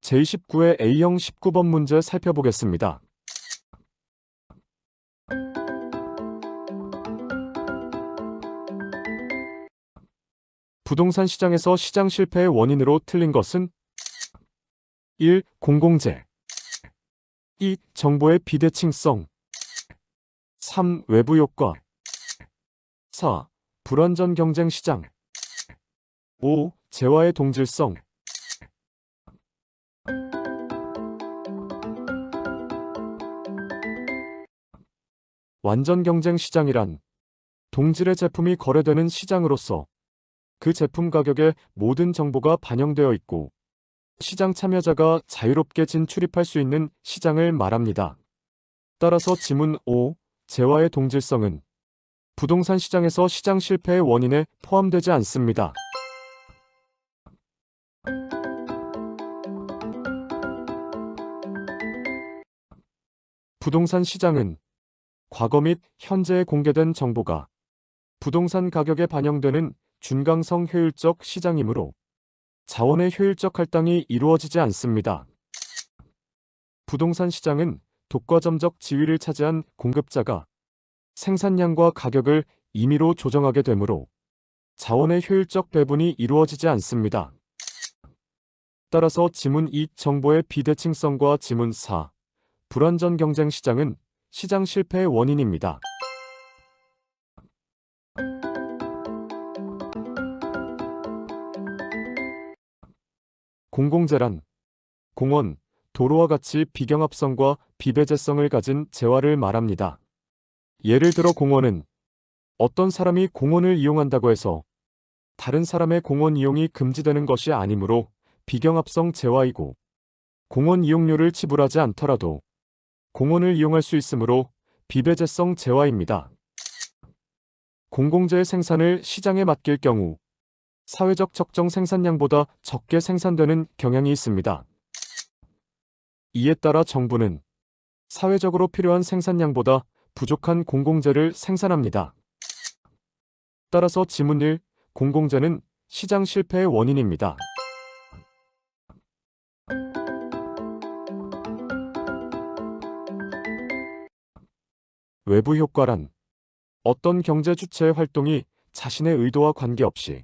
제29회 A형 19번 문제 살펴보겠습니다. 부동산 시장에서 시장 실패의 원인으로 틀린 것은 1. 공공재 2. 정보의 비대칭성 3. 외부 효과 4. 불완전 경쟁 시장 5. 재화의 동질성 완전 경쟁 시장이란 동질의 제품이 거래되는 시장으로서 그 제품 가격에 모든 정보가 반영되어 있고 시장 참여자가 자유롭게 진출입할 수 있는 시장을 말합니다. 따라서 지문 5. 재화의 동질성은 부동산 시장에서 시장 실패의 원인에 포함되지 않습니다. 부동산 시장은 과거 및 현재에 공개된 정보가 부동산 가격에 반영되는 준강성 효율적 시장이므로 자원의 효율적 할당이 이루어지지 않습니다. 부동산 시장은 독과점적 지위를 차지한 공급자가 생산량과 가격을 임의로 조정하게 되므로 자원의 효율적 배분이 이루어지지 않습니다. 따라서 지문 2. 정보의 비대칭성과 지문 4. 불완전 경쟁 시장은 시장 실패의 원인입니다. 공공재란 공원, 도로와 같이 비경합성과 비배제성을 가진 재화를 말합니다. 예를 들어 공원은 어떤 사람이 공원을 이용한다고 해서 다른 사람의 공원 이용이 금지되는 것이 아니므로 비경합성 재화이고, 공원 이용료를 지불하지 않더라도 공원을 이용할 수 있으므로 비배제성 재화입니다. 공공재의 생산을 시장에 맡길 경우 사회적 적정 생산량보다 적게 생산되는 경향이 있습니다. 이에 따라 정부는 사회적으로 필요한 생산량보다 부족한 공공재를 생산합니다. 따라서 지문 1. 공공재는 시장 실패의 원인입니다. 외부 효과란 어떤 경제 주체의 활동이 자신의 의도와 관계없이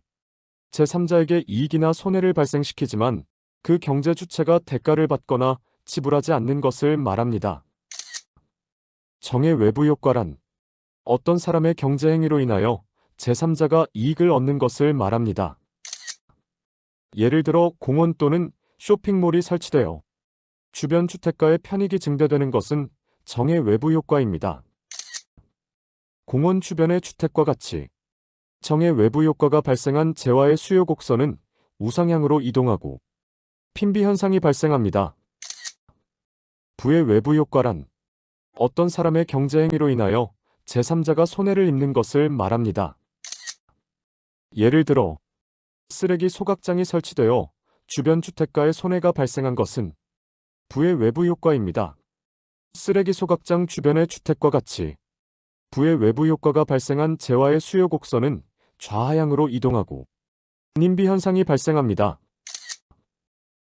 제3자에게 이익이나 손해를 발생시키지만 그 경제 주체가 대가를 받거나 지불하지 않는 것을 말합니다. 정의 외부 효과란 어떤 사람의 경제 행위로 인하여 제3자가 이익을 얻는 것을 말합니다. 예를 들어 공원 또는 쇼핑몰이 설치되어 주변 주택가의 편익이 증대되는 것은 정의 외부 효과입니다. 공원 주변의 주택과 같이 정의 외부 효과가 발생한 재화의 수요 곡선은 우상향으로 이동하고 핀비 현상이 발생합니다. 부의 외부 효과란 어떤 사람의 경제 행위로 인하여 제3자가 손해를 입는 것을 말합니다. 예를 들어 쓰레기 소각장이 설치되어 주변 주택가에 손해가 발생한 것은 부의 외부 효과입니다. 쓰레기 소각장 주변의 주택과 같이 부의 외부 효과가 발생한 재화의 수요 곡선은 좌하향으로 이동하고 nim비 현상이 발생합니다.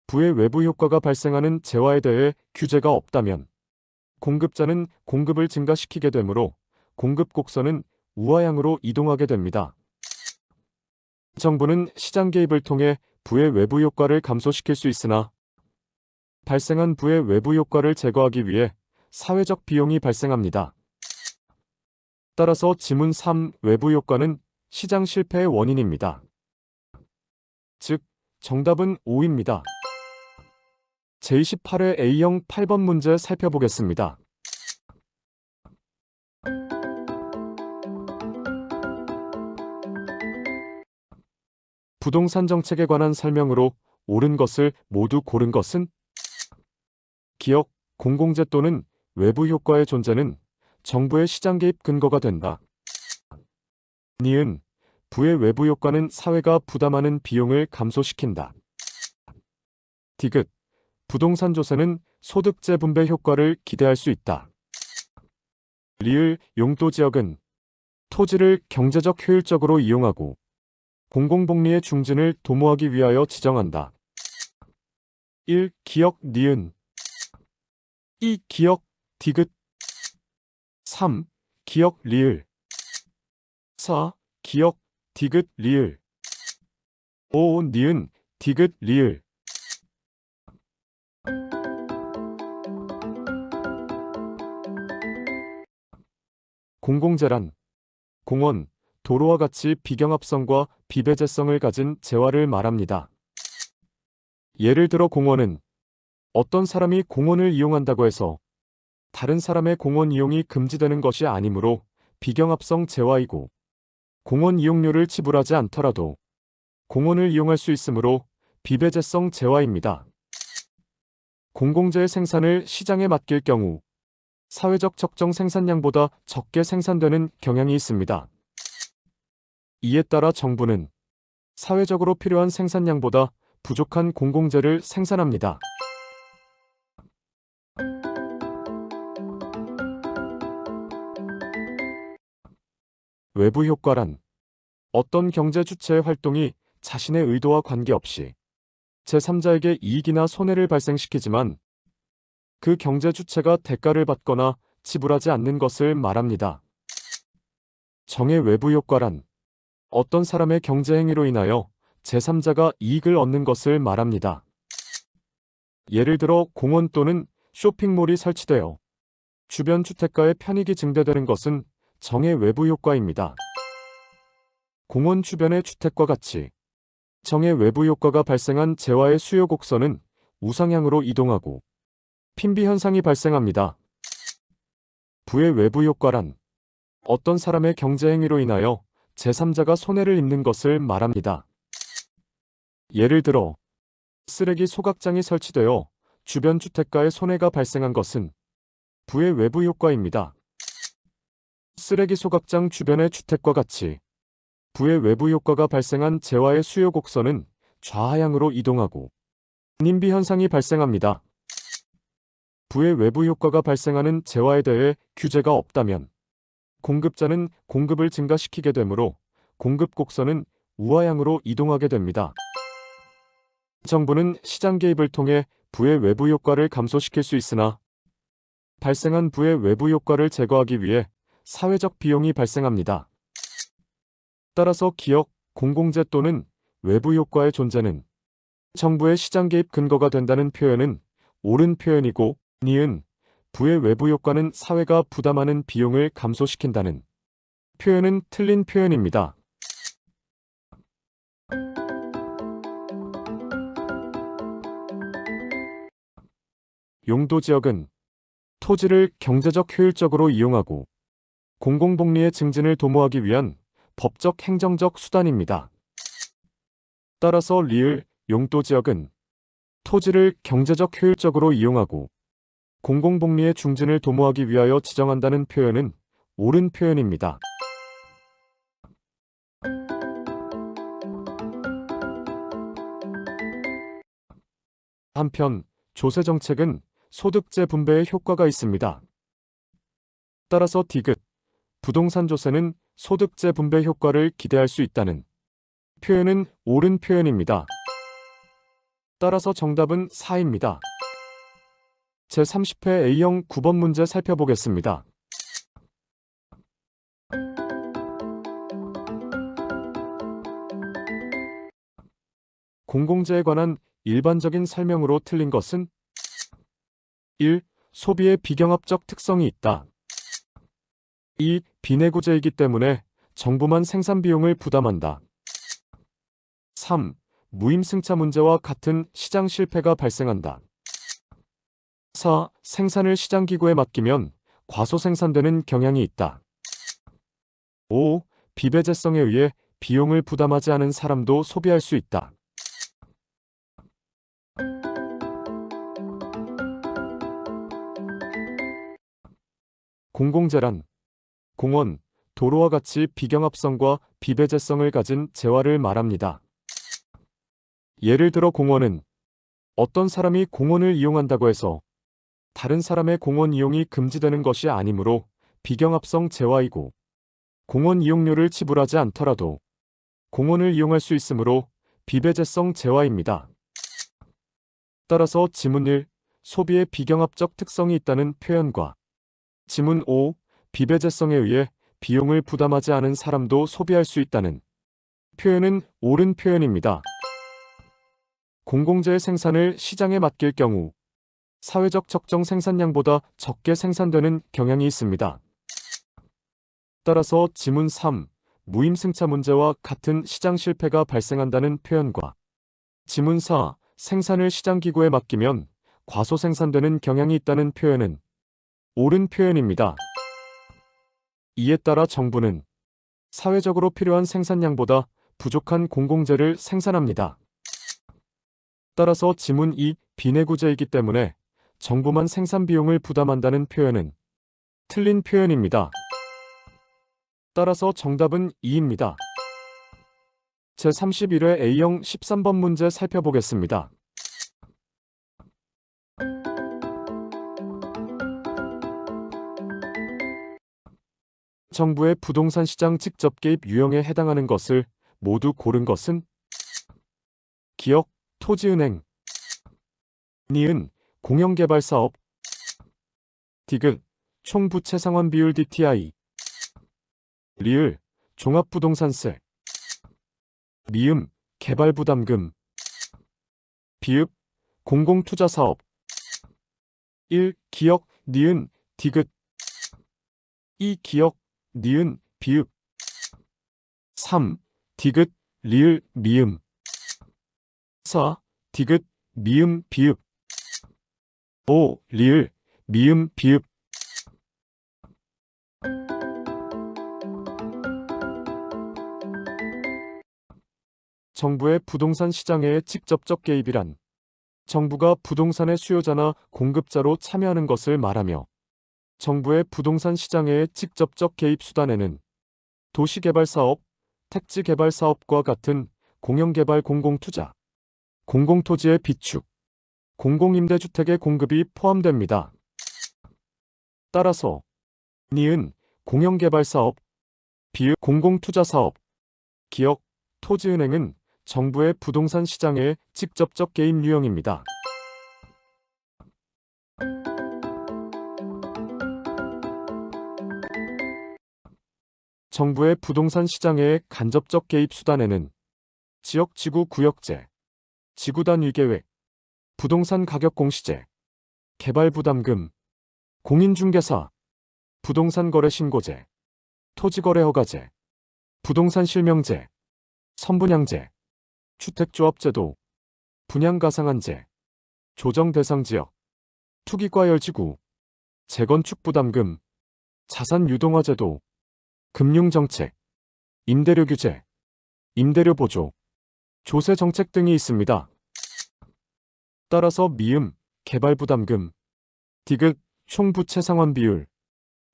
부의 외부 효과가 발생하는 재화에 대해 규제가 없다면 공급자는 공급을 증가시키게 되므로 공급 곡선은 우하향으로 이동하게 됩니다. 정부는 시장 개입을 통해 부의 외부 효과를 감소시킬 수 있으나 발생한 부의 외부 효과를 제거하기 위해 사회적 비용이 발생합니다. 따라서 지문 3. 외부 효과는 시장 실패의 원인입니다. 즉, 정답은 5입니다. 제28회 A형 8번 문제 살펴보겠습니다. 부동산 정책에 관한 설명으로 옳은 것을 모두 고른 것은 기억, 공공재 또는 외부 효과의 존재는 정부의 시장 개입 근거가 된다. 니은, 부의 외부 효과는 사회가 부담하는 비용을 감소시킨다. 디귿, 부동산 조세는 소득 재분배 효과를 기대할 수 있다. 리을, 용도지역은 토지를 경제적 효율적으로 이용하고 공공복리의 중진을 도모하기 위하여 지정한다. 1. 기역, 니은 2. 기역, 디귿 3. 기역, 리을 4. 기역, 디귿, 리을 5. 니은, 디귿, 리을 공공재란 공원, 도로와 같이 비경합성과 비배제성을 가진 재화를 말합니다. 예를 들어 공원은 어떤 사람이 공원을 이용한다고 해서 다른 사람의 공원 이용이 금지되는 것이 아니므로 비경합성 재화이고, 공원 이용료를 지불하지 않더라도 공원을 이용할 수 있으므로 비배제성 재화입니다. 공공재의 생산을 시장에 맡길 경우 사회적 적정 생산량보다 적게 생산되는 경향이 있습니다. 이에 따라 정부는 사회적으로 필요한 생산량보다 부족한 공공재를 생산합니다. 외부 효과란 어떤 경제 주체의 활동이 자신의 의도와 관계없이 제3자에게 이익이나 손해를 발생시키지만 그 경제 주체가 대가를 받거나 지불하지 않는 것을 말합니다. 정의 외부 효과란 어떤 사람의 경제 행위로 인하여 제3자가 이익을 얻는 것을 말합니다. 예를 들어 공원 또는 쇼핑몰이 설치되어 주변 주택가의 편익이 증대되는 것은 정의 외부 효과입니다. 공원 주변의 주택과 같이 정의 외부 효과가 발생한 재화의 수요 곡선은 우상향으로 이동하고 핀비 현상이 발생합니다. 부의 외부 효과란 어떤 사람의 경제 행위로 인하여 제3자가 손해를 입는 것을 말합니다. 예를 들어 쓰레기 소각장이 설치되어 주변 주택가에 손해가 발생한 것은 부의 외부 효과입니다. 쓰레기 소각장 주변의 주택과 같이 부의 외부 효과가 발생한 재화의 수요 곡선은 좌하향으로 이동하고 nim비 현상이 발생합니다. 부의 외부 효과가 발생하는 재화에 대해 규제가 없다면 공급자는 공급을 증가시키게 되므로 공급 곡선은 우하향으로 이동하게 됩니다. 정부는 시장 개입을 통해 부의 외부 효과를 감소시킬 수 있으나 발생한 부의 외부 효과를 제거하기 위해 사회적 비용이 발생합니다. 따라서 기역, 공공재 또는 외부 효과의 존재는 정부의 시장 개입 근거가 된다는 표현은 옳은 표현이고, 니은, 부의 외부 효과는 사회가 부담하는 비용을 감소시킨다는 표현은 틀린 표현입니다. 용도지역은 토지를 경제적 효율적으로 이용하고 공공복리의 증진을 도모하기 위한 법적 행정적 수단입니다. 따라서 리을, 용도지역은 토지를 경제적 효율적으로 이용하고 공공복리의 중진을 도모하기 위하여 지정한다는 표현은 옳은 표현입니다. 한편 조세정책은 소득재 분배에 효과가 있습니다. 따라서 디귿, 부동산 조세는 소득재 분배 효과를 기대할 수 있다는 표현은 옳은 표현입니다. 따라서 정답은 4입니다. 제30회 A형 9번 문제 살펴보겠습니다. 공공재에 관한 일반적인 설명으로 틀린 것은 1. 소비의 비경합적 특성이 있다. 2. 비내구재이기 때문에 정부만 생산 비용을 부담한다. 3. 무임승차 문제와 같은 시장 실패가 발생한다. 4. 생산을 시장기구에 맡기면 과소생산되는 경향이 있다. 5. 비배제성에 의해 비용을 부담하지 않은 사람도 소비할 수 있다. 공공재란 공원, 도로와 같이 비경합성과 비배제성을 가진 재화를 말합니다. 예를 들어 공원은 어떤 사람이 공원을 이용한다고 해서 다른 사람의 공원 이용이 금지되는 것이 아니므로 비경합성 재화이고, 공원 이용료를 지불하지 않더라도 공원을 이용할 수 있으므로 비배제성 재화입니다. 따라서 지문 1. 소비의 비경합적 특성이 있다는 표현과 지문 5. 비배제성에 의해 비용을 부담하지 않은 사람도 소비할 수 있다는 표현은 옳은 표현입니다. 공공재의 생산을 시장에 맡길 경우 사회적 적정 생산량보다 적게 생산되는 경향이 있습니다. 따라서 지문 3. 무임승차 문제와 같은 시장 실패가 발생한다는 표현과 지문 4. 생산을 시장기구에 맡기면 과소생산되는 경향이 있다는 표현은 옳은 표현입니다. 이에 따라 정부는 사회적으로 필요한 생산량보다 부족한 공공재를 생산합니다. 따라서 지문 2. 비내구재이기 때문에 정부만 생산 비용을 부담한다는 표현은 틀린 표현입니다. 따라서 정답은 2입니다. 제31회 A형 13번 문제 살펴보겠습니다. 정부의 부동산 시장 직접 개입 유형에 해당하는 것을 모두 고른 것은 기역, 토지은행, 니은, 공영개발사업, 디귿, 총부채 상환 비율 DTI, 리을, 종합부동산세, 미음, 개발부담금, 비읍, 공공투자사업. 1. 기역, 니은, 디귿. 2. 기역, 니은, 비읍. 3. 디귿, 리을, 미음. 4. 디귿, 미음, 비읍. 5. 리을, 미음, 비읍. 정부의 부동산 시장에 직접적 개입이란 정부가 부동산의 수요자나 공급자로 참여하는 것을 말하며 정부의 부동산 시장의 직접적 개입 수단에는 도시개발사업, 택지개발사업과 같은 공영개발 공공투자, 공공토지의 비축, 공공임대주택의 공급이 포함됩니다. 따라서 니은, 공영개발사업, 비읍, 공공투자사업, 기역, 토지은행은 정부의 부동산 시장의 직접적 개입 유형입니다. 정부의 부동산 시장의 간접적 개입 수단에는 지역 지구 구역제, 지구단 위계획, 부동산 가격 공시제, 개발 부담금, 공인중개사, 부동산 거래 신고제, 토지거래 허가제, 부동산 실명제, 선분양제, 주택조합제도, 분양가상한제, 조정대상지역, 투기과열지구, 재건축 부담금, 자산유동화제도, 금융정책, 임대료 규제, 임대료 보조, 조세정책 등이 있습니다. 따라서 미음, 개발부담금, 디귿, 총부채 상환 비율,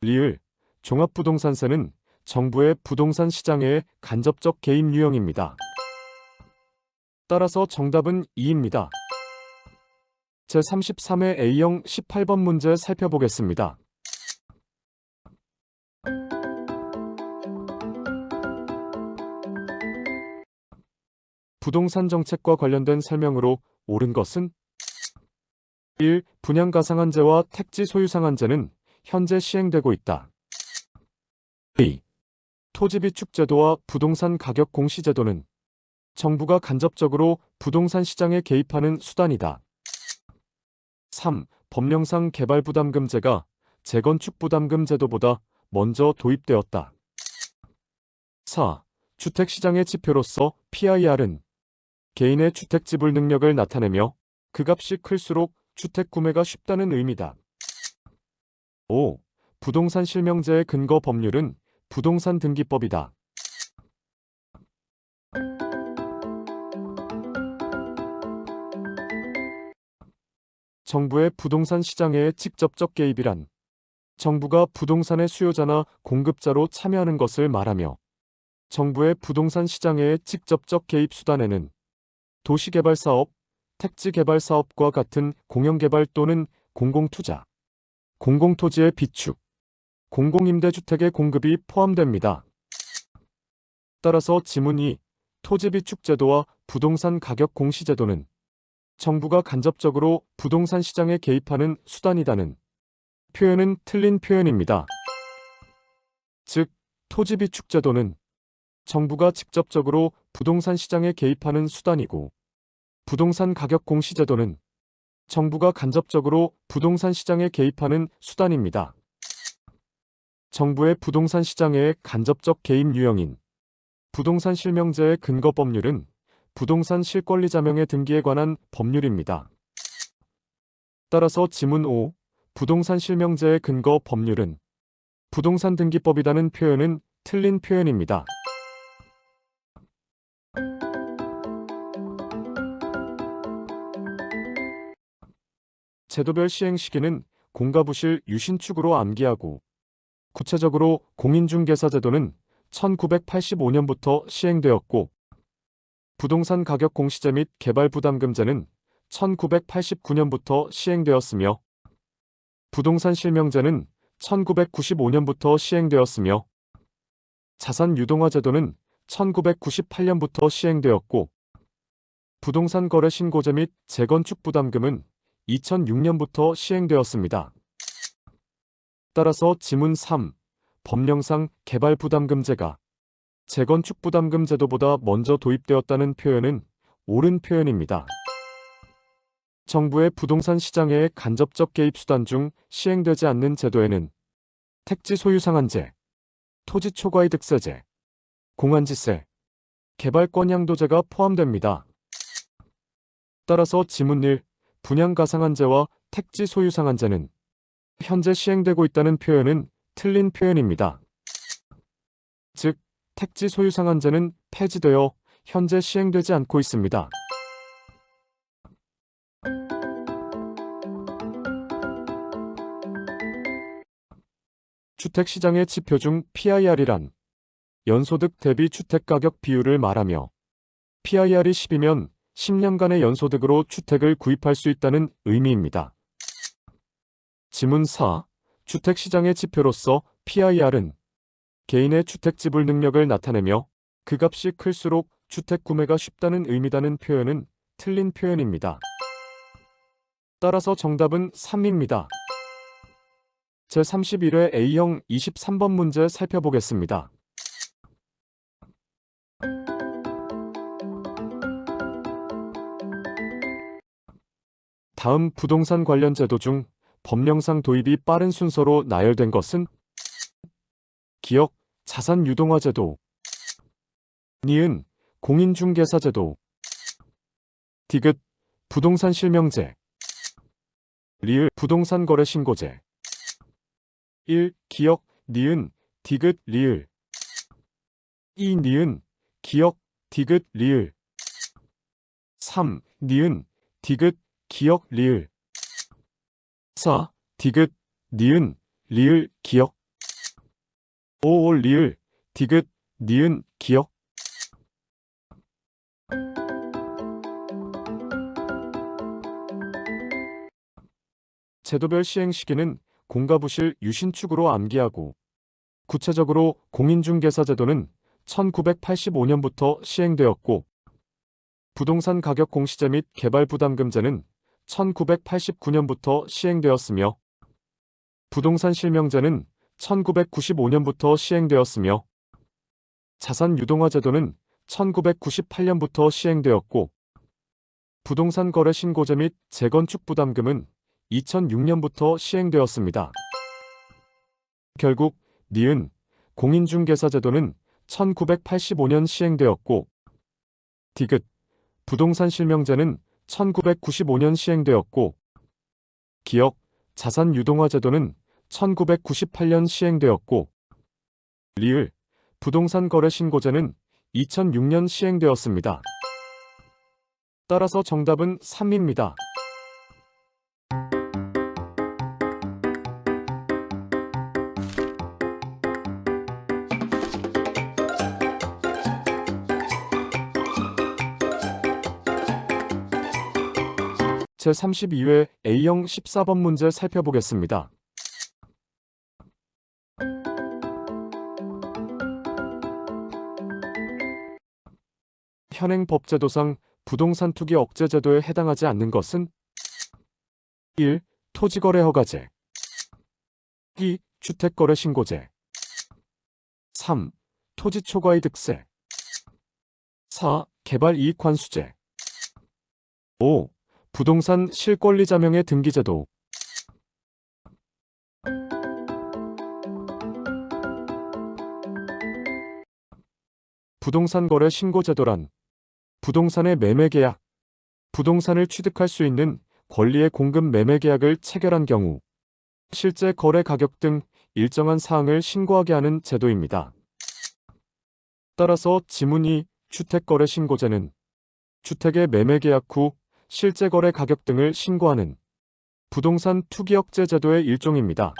리을, 종합부동산세는 정부의 부동산 시장의 간접적 개입 유형입니다. 따라서 정답은 2입니다. 제33회 A형 18번 문제 살펴보겠습니다. 부동산 정책과 관련된 설명으로 옳은 것은 1. 분양가상한제와 택지 소유상한제는 현재 시행되고 있다. 2. 토지비축제도와 부동산 가격 공시제도는 정부가 간접적으로 부동산 시장에 개입하는 수단이다. 3. 법령상 개발부담금제가 재건축부담금제도보다 먼저 도입되었다. 4. 주택시장의 지표로서 PIR은 개인의 주택 지불 능력을 나타내며 그 값이 클수록 주택 구매가 쉽다는 의미다. 5. 부동산 실명제의 근거 법률은 부동산 등기법이다. 정부의 부동산 시장의 직접적 개입이란 정부가 부동산의 수요자나 공급자로 참여하는 것을 말하며 정부의 부동산 시장의 직접적 개입 수단에는 도시개발사업, 택지개발사업과 같은 공영개발 또는 공공투자, 공공토지의 비축, 공공임대주택의 공급이 포함됩니다. 따라서 지문 2. 토지비축제도와 부동산 가격 공시제도는 정부가 간접적으로 부동산 시장에 개입하는 수단이다는 표현은 틀린 표현입니다. 즉, 토지비축제도는 정부가 직접적으로 부동산 시장에 개입하는 수단이고, 부동산 가격 공시제도는 정부가 간접적으로 부동산 시장에 개입하는 수단입니다. 정부의 부동산 시장의 간접적 개입 유형인 부동산 실명제의 근거 법률은 부동산 실권리자명의 등기에 관한 법률입니다. 따라서 지문 5. 부동산 실명제의 근거 법률은 부동산 등기법이라는 표현은 틀린 표현입니다. 제도별 시행 시기는 공가부실 유신축으로 암기하고, 구체적으로 공인중개사제도는 1985년부터 시행되었고, 부동산 가격 공시제 및 개발부담금제는 1989년부터 시행되었으며, 부동산 실명제는 1995년부터 시행되었으며, 자산 유동화 제도는 1998년부터 시행되었고, 부동산 거래 신고제 및 재건축 부담금은 2006년부터 시행되었습니다. 따라서 지문 3. 법령상 개발부담금제가 재건축 부담금 제도보다 먼저 도입되었다는 표현은 옳은 표현입니다. 정부의 부동산 시장의 간접적 개입 수단 중 시행되지 않는 제도에는 택지 소유 상한제, 토지 초과이득세제, 공안지세, 개발권 양도제가 포함됩니다. 따라서 지문 1. 분양 가상한제와 택지 소유 상한제는 현재 시행되고 있다는 표현은 틀린 표현입니다. 즉, 택지 소유 상한제는 폐지되어 현재 시행되지 않고 있습니다. 주택시장의 지표 중 PIR이란 연소득 대비 주택가격 비율을 말하며, PIR이 10이면 10년간의 연소득으로 주택을 구입할 수 있다는 의미입니다. 지문 4. 주택시장의 지표로서 PIR은 개인의 주택 지불 능력을 나타내며 그 값이 클수록 주택 구매가 쉽다는 의미다는 표현은 틀린 표현입니다. 따라서 정답은 3입니다. 제31회 A형 23번 문제 살펴보겠습니다. 다음 부동산 관련 제도 중 법령상 도입이 빠른 순서로 나열된 것은 기억, 자산 유동화 제도, 니은, 공인중개사 제도, 디귿, 부동산 실명제, 리을, 부동산 거래 신고제. 1. 기억, 니은, 디귿, 리을. 2. 니은, 기억, 디귿, 리을. 3. 니은, 디귿, 기억, 리을. 4. 디귿, 니은, 리을, 기억. 5. 리을, 디귿, 니은, 기억. 제도별 시행 시기는 공가부실 유신축으로 암기하고, 구체적으로 공인중개사 제도는 1985년부터 시행되었고, 부동산 가격 공시제 및 개발부담금제는 1989년부터 시행되었으며, 부동산 실명제는 1995년부터 시행되었으며, 자산 유동화 제도는 1998년부터 시행되었고, 부동산 거래 신고제 및 재건축 부담금은 2006년부터 시행되었습니다. 결국 니은, 공인중개사 제도는 1985년 시행되었고, 디귿, 부동산 실명제는 1995년 시행되었고, 기억, 자산 유동화 제도는 1998년 시행되었고, 리을, 부동산 거래 신고제는 2006년 시행되었습니다. 따라서 정답은 3입니다. 제32회 A형 14번 문제 살펴보겠습니다. 현행 법제도상 부동산 투기 억제 제도에 해당하지 않는 것은 1. 토지거래 허가제 2. 주택거래 신고제 3. 토지 초과이득세 4. 개발이익환수제 5. 부동산 실권리자명의 등기제도 부동산 거래 신고제도란 부동산의 매매계약, 부동산을 취득할 수 있는 권리의 공급 매매계약을 체결한 경우 실제 거래 가격 등 일정한 사항을 신고하게 하는 제도입니다. 따라서 지문 2. 주택거래 신고제는 주택의 매매계약 후 실제 거래 가격 등을 신고하는 부동산 투기 억제 제도의 일종입니다.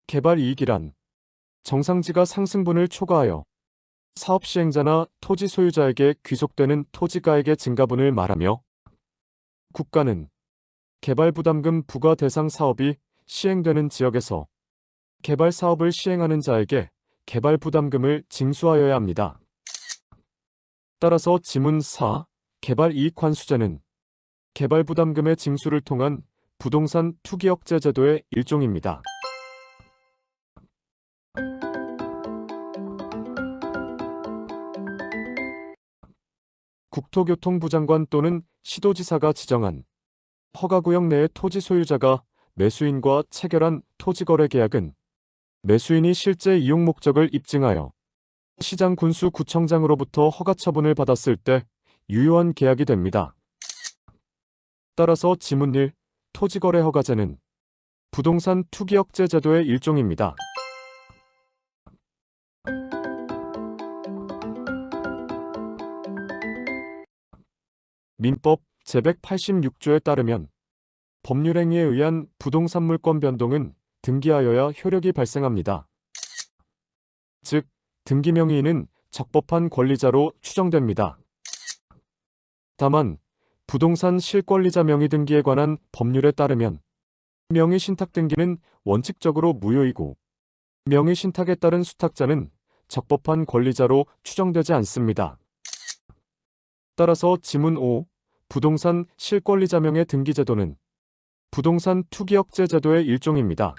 개발이익이란 정상지가 상승분을 초과하여 사업 시행자나 토지 소유자에게 귀속되는 토지가액의 증가분을 말하며, 국가는 개발부담금 부과 대상 사업이 시행되는 지역에서 개발 사업을 시행하는 자에게 개발부담금을 징수하여야 합니다. 따라서 지문 4. 개발이익환수제는 개발부담금의 징수를 통한 부동산 투기 억제 제도의 일종입니다. 국토교통부 장관 또는 시도지사가 지정한 허가구역 내의 토지 소유자가 매수인과 체결한 토지거래 계약은 매수인이 실제 이용 목적을 입증하여 시장군수구청장으로부터 허가 처분을 받았을 때 유효한 계약이 됩니다. 따라서 지문 1. 토지거래 허가제는 부동산 투기 억제 제도의 일종입니다. 민법 제186조에 따르면 법률행위에 의한 부동산 물권 변동은 등기하여야 효력이 발생합니다. 즉, 등기 명의인은 적법한 권리자로 추정됩니다. 다만, 부동산 실권리자 명의 등기에 관한 법률에 따르면 명의 신탁 등기는 원칙적으로 무효이고 명의 신탁에 따른 수탁자는 적법한 권리자로 추정되지 않습니다. 따라서 지문 5. 부동산 실권리자명의 등기제도는 부동산 투기 억제 제도의 일종입니다.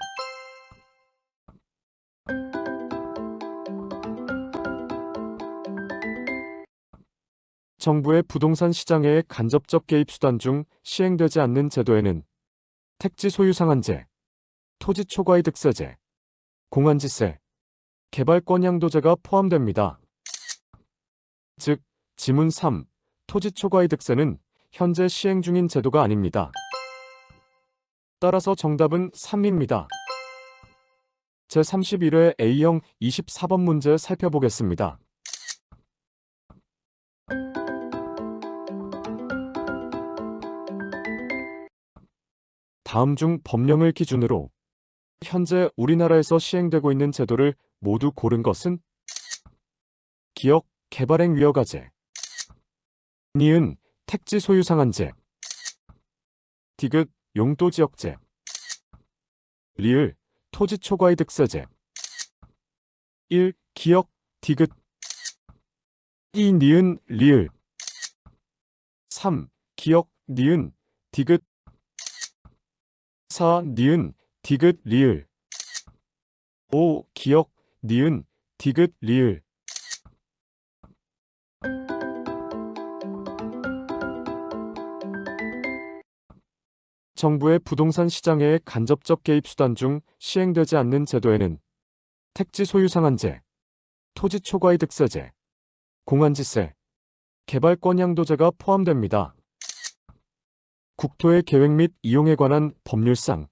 정부의 부동산 시장의 간접적 개입 수단 중 시행되지 않는 제도에는 택지 소유 상한제, 토지 초과이득세제, 공한지세, 개발권 양도제가 포함됩니다. 즉, 지문 3. 토지 초과이득세는 현재 시행 중인 제도가 아닙니다. 따라서 정답은 3입니다. 제31회 A형 24번 문제 살펴보겠습니다. 다음 중 법령을 기준으로 현재 우리나라에서 시행되고 있는 제도를 모두 고른 것은 기역 개발행 위허가제, 니은 택지 소유 상한제, 디귿 용도지역제, 리을 토지 초과이득세제. 1. 기역 디귿 2. 니은 리을 3. 기역 니은 디귿 4. 니은 디귿 리을 5. 기역 니은 디귿 리을. 정부의 부동산 시장의 간접적 개입 수단 중 시행되지 않는 제도에는 택지 소유 상한제, 토지 초과이득세제, 공한지세, 개발권 양도제가 포함됩니다. 국토의 계획 및 이용에 관한 법률상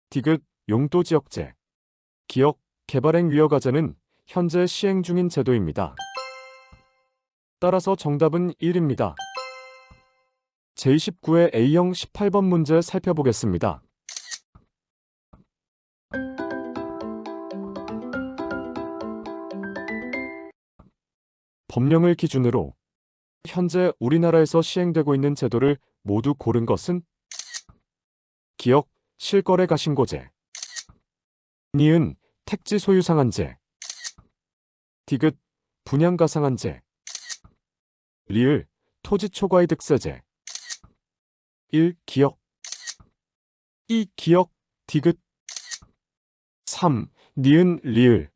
디귿 용도지역제, 기역 개발행 위허가제는 현재 시행 중인 제도입니다. 따라서 정답은 1입니다. 제29회 A형 18번 문제 살펴보겠습니다. 법령을 기준으로 현재 우리나라에서 시행되고 있는 제도를 모두 고른 것은 기역 실거래가신고제, 니은 택지 소유 상한제. 디귿 분양가 상한제. 리을 토지 초과이득세제. 1. 기역. 2. 기역 디귿. 3. 니은 리을.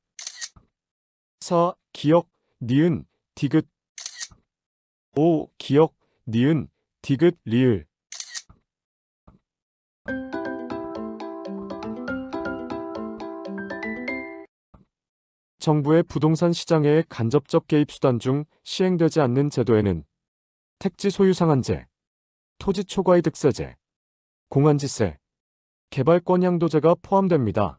4. 기역 니은 디귿. 5. 기역 니은 디귿 리을. 정부의 부동산 시장의 간접적 개입 수단 중 시행되지 않는 제도에는 택지 소유 상한제, 토지 초과이득세제, 공안지세, 개발권 양도제가 포함됩니다.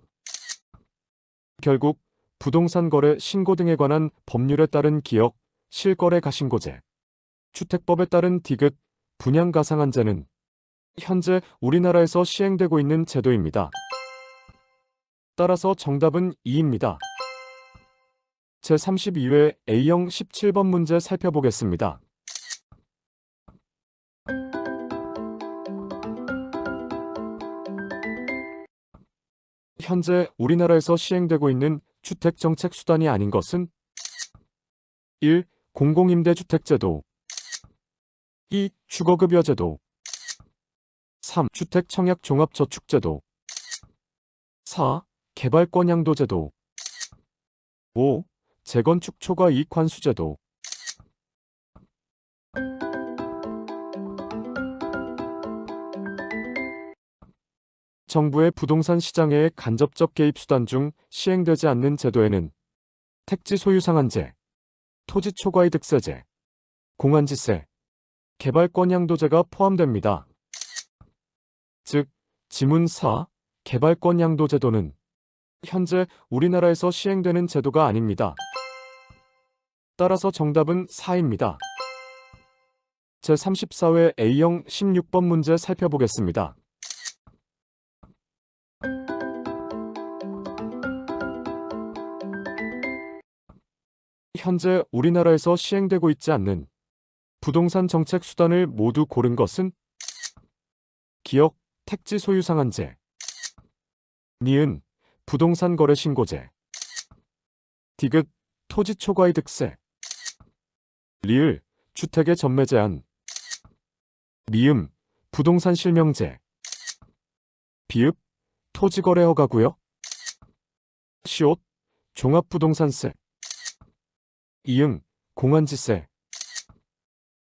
결국 부동산 거래 신고 등에 관한 법률에 따른 기역, 실거래 가신고제, 주택법에 따른 디귿, 분양가 상한제는 현재 우리나라에서 시행되고 있는 제도입니다. 따라서 정답은 2입니다. 제32회 A형 17번 문제 살펴보겠습니다. 현재 우리나라에서 시행되고 있는 주택정책 수단이 아닌 것은 1. 공공임대주택제도. 2. 주거급여제도. 3. 주택청약종합저축제도. 4. 개발권 양도제도. 5. 재건축 초과 이익환수제도. 정부의 부동산 시장의 간접적 개입 수단 중 시행되지 않는 제도에는 택지 소유 상한제, 토지 초과이득세제, 공안지세, 개발권 양도제가 포함됩니다. 즉, 지문 4. 개발권 양도제도는 현재 우리나라에서 시행되는 제도가 아닙니다. 따라서 정답은 4입니다. 제34회 A형 16번 문제 살펴보겠습니다. 현재 우리나라에서 시행되고 있지 않는 부동산 정책 수단을 모두 고른 것은 기역, 택지 소유 상한제, 니은, 부동산 거래 신고제, 디귿, 토지 초과이득세, 리을, 주택의 전매 제한, 미음, 부동산 실명제, 비읍, 토지거래 허가구역, 시옷, 종합부동산세, 이응, 공안지세.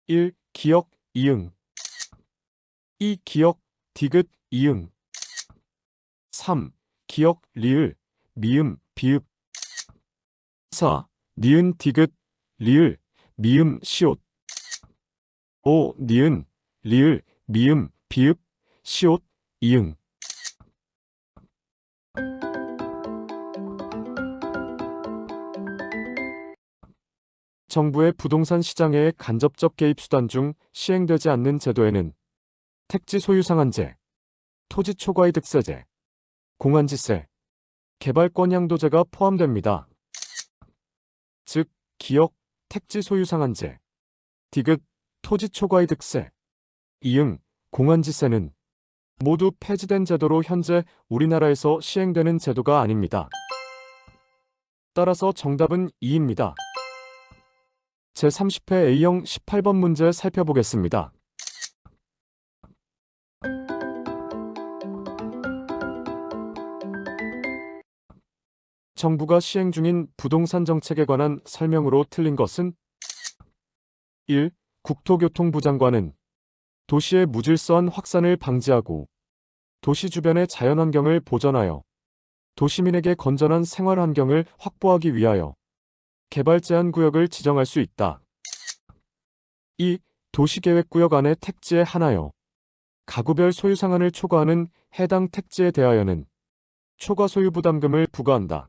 1. 기역, 이응. 2. 기역, 디귿, 이응. 3. 기역, 리을, 미음, 비읍. 4. 니은, 디귿, 리을, 미음, 시옷. 5. 니은, 리을, 미음, 비읍, 시옷, 이응. 정부의 부동산 시장의 간접적 개입 수단 중 시행되지 않는 제도에는 택지 소유 상한제, 토지 초과이득세제, 공안지세, 개발권 양도제가 포함됩니다. 즉, 기역, 택지 소유 상한제, 디귿, 토지 초과이득세, 이응, 공안지세는 모두 폐지된 제도로 현재 우리나라에서 시행되는 제도가 아닙니다. 따라서 정답은 2입니다. 제30회 A형 18번 문제 살펴보겠습니다. 정부가 시행 중인 부동산 정책에 관한 설명으로 틀린 것은 1. 국토교통부 장관은 도시의 무질서한 확산을 방지하고 도시 주변의 자연환경을 보전하여 도시민에게 건전한 생활 환경을 확보하기 위하여 개발 제한 구역을 지정할 수 있다. 2. 도시계획구역 안의 택지에 한하여 가구별 소유 상한을 초과하는 해당 택지에 대하여는 초과 소유 부담금을 부과한다.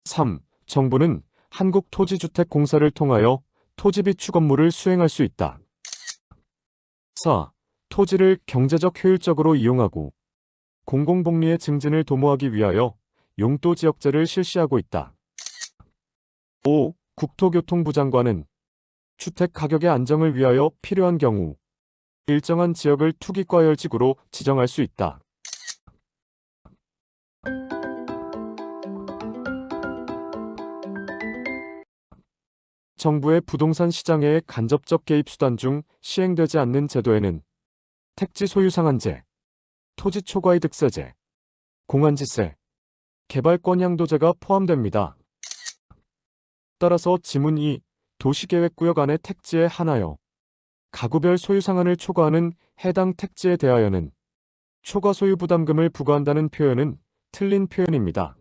3. 정부는 한국토지주택공사를 통하여 토지 비축 업무를 수행할 수 있다. 4. 토지를 경제적 효율적으로 이용하고 공공복리의 증진을 도모하기 위하여 용도지역제를 실시하고 있다. 5. 국토교통부 장관은 주택 가격의 안정을 위하여 필요한 경우 일정한 지역을 투기과열지구로 지정할 수 있다. 정부의 부동산 시장의 간접적 개입 수단 중 시행되지 않는 제도에는 택지 소유 상한제, 토지 초과이득세제, 공안지세, 개발권 양도제가 포함됩니다. 따라서 지문 2. 도시계획구역 안의 택지에 한하여 가구별 소유 상한을 초과하는 해당 택지에 대하여는 초과 소유 부담금을 부과한다는 표현은 틀린 표현입니다.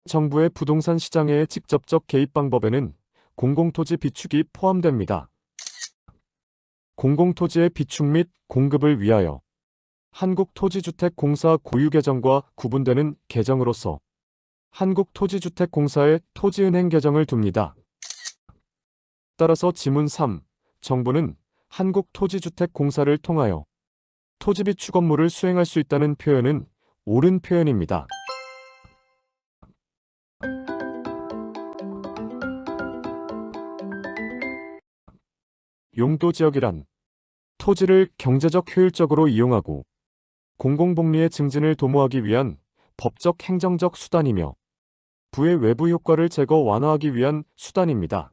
정부의 부동산 시장의 직접적 개입 방법에는 공공토지 비축이 포함됩니다. 공공토지의 비축 및 공급을 위하여 한국토지주택공사 고유 계정과 구분되는 계정으로서 한국토지주택공사의 토지은행 계정을 둡니다. 따라서 지문 3. 정부는 한국토지주택공사를 통하여 토지비축 업무를 수행할 수 있다는 표현은 옳은 표현입니다. 용도지역이란 토지를 경제적 효율적으로 이용하고 공공복리의 증진을 도모하기 위한 법적 행정적 수단이며 부의 외부 효과를 제거 완화하기 위한 수단입니다.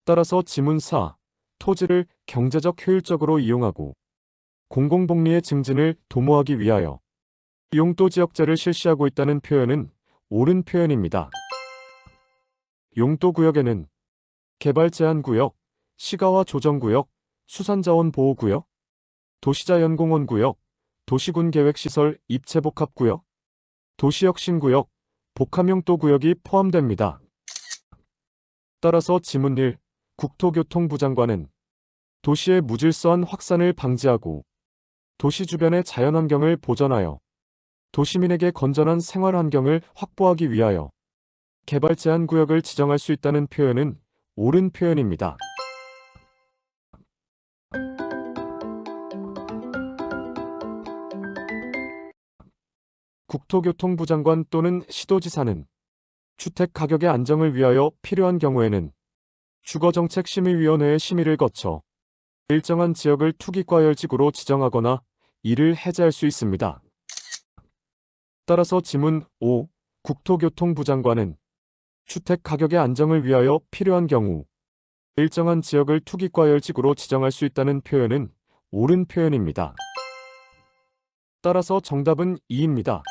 따라서 지문 4. 토지를 경제적 효율적으로 이용하고 공공복리의 증진을 도모하기 위하여 용도지역제를 실시하고 있다는 표현은 옳은 표현입니다. 용도구역에는 개발제한구역, 시가와 조정구역, 수산자원보호구역, 도시자연공원구역, 도시군계획시설 입체복합구역, 도시혁신구역, 복합용도구역이 포함됩니다. 따라서 지문 1. 국토교통부 장관은 도시의 무질서한 확산을 방지하고 도시 주변의 자연환경을 보전하여 도시민에게 건전한 생활환경을 확보하기 위하여 개발 제한 구역을 지정할 수 있다는 표현은 옳은 표현입니다. 국토교통부 장관 또는 시도지사는 주택 가격의 안정을 위하여 필요한 경우에는 주거정책심의위원회의 심의를 거쳐 일정한 지역을 투기과열지구로 지정하거나 이를 해제할 수 있습니다. 따라서 지문 5. 국토교통부 장관은 주택 가격의 안정을 위하여 필요한 경우 일정한 지역을 투기과열지구로 지정할 수 있다는 표현은 옳은 표현입니다. 따라서 정답은 2입니다.